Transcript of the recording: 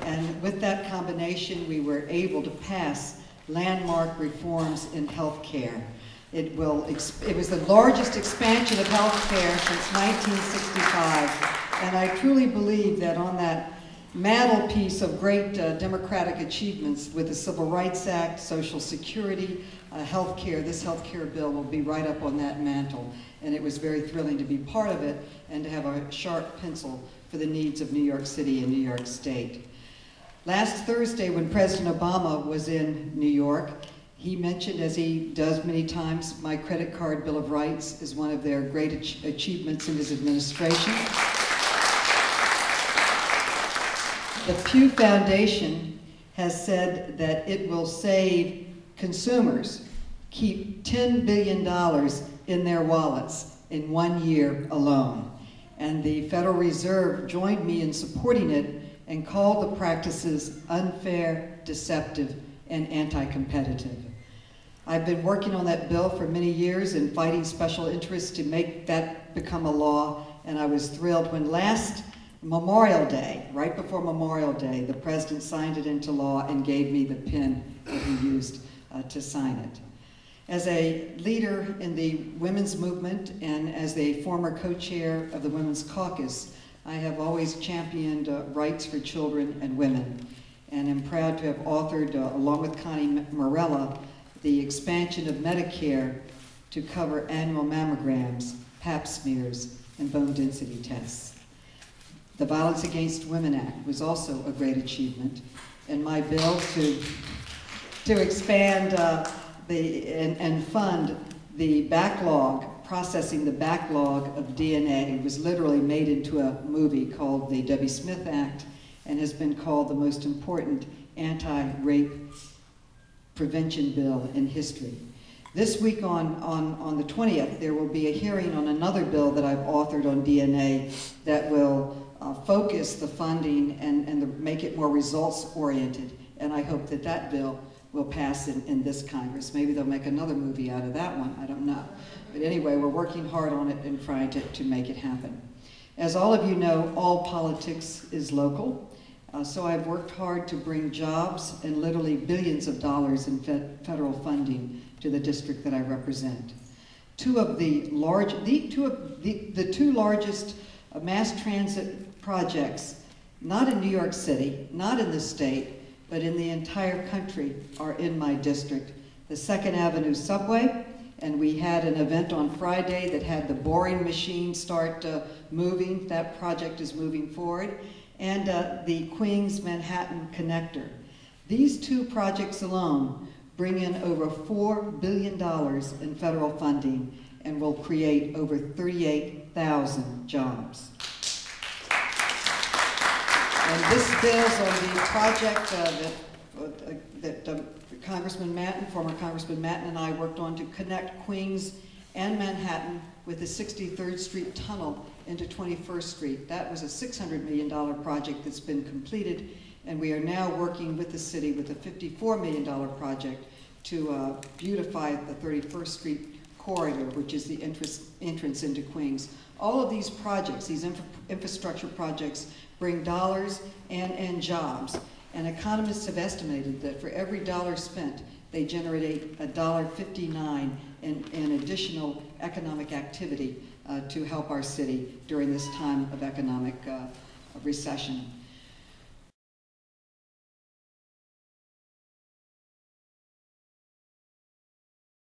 And with that combination, we were able to pass landmark reforms in health care. It was the largest expansion of health care since 1965. And I truly believe that on that mantelpiece of great democratic achievements with the Civil Rights Act, Social Security, health care, this health care bill will be right up on that mantle. And it was very thrilling to be part of it and to have a sharp pencil for the needs of New York City and New York State. Last Thursday, when President Obama was in New York, he mentioned, as he does many times, my credit card Bill of Rights is one of their great achievements in his administration. The Pew Foundation has said that it will save consumers, keep $10 billion in their wallets in 1 year alone. And the Federal Reserve joined me in supporting it and called the practices unfair, deceptive, and anti-competitive. I've been working on that bill for many years and fighting special interests to make that become a law, and I was thrilled when last Memorial Day, right before Memorial Day, the President signed it into law and gave me the pen that he used to sign it. As a leader in the women's movement and as a former co-chair of the Women's Caucus, I have always championed rights for children and women, and am proud to have authored, along with Connie Morella, the expansion of Medicare to cover annual mammograms, pap smears, and bone density tests. The Violence Against Women Act was also a great achievement, and my bill to expand and fund the backlog, processing the backlog of DNA, was literally made into a movie called the Debbie Smith Act, and has been called the most important anti-rape prevention bill in history. This week on the 20th, there will be a hearing on another bill that I've authored on DNA that will focus the funding and make it more results-oriented. And I hope that that bill will pass in this Congress. Maybe they'll make another movie out of that one, I don't know. But anyway, we're working hard on it and trying to make it happen. As all of you know, all politics is local. So I've worked hard to bring jobs and literally billions of dollars in federal funding to the district that I represent. Two largest mass transit projects, not in New York City, not in the state, but in the entire country, are in my district. The 2nd Avenue subway, and we had an event on Friday that had the boring machine start moving. That project is moving forward. And the Queens-Manhattan connector. These two projects alone bring in over $4 billion in federal funding and will create over 38,000 jobs. And this builds on the project that Congressman Matten, former Congressman Matten, and I worked on to connect Queens and Manhattan with the 63rd Street tunnel into 21st Street. That was a $600 million project that's been completed, and we are now working with the city with a $54 million project to beautify the 31st Street corridor, which is the entrance into Queens. All of these projects, these infrastructure projects, bring dollars and jobs. And economists have estimated that for every dollar spent, they generate $1.59 in additional economic activity to help our city during this time of economic recession.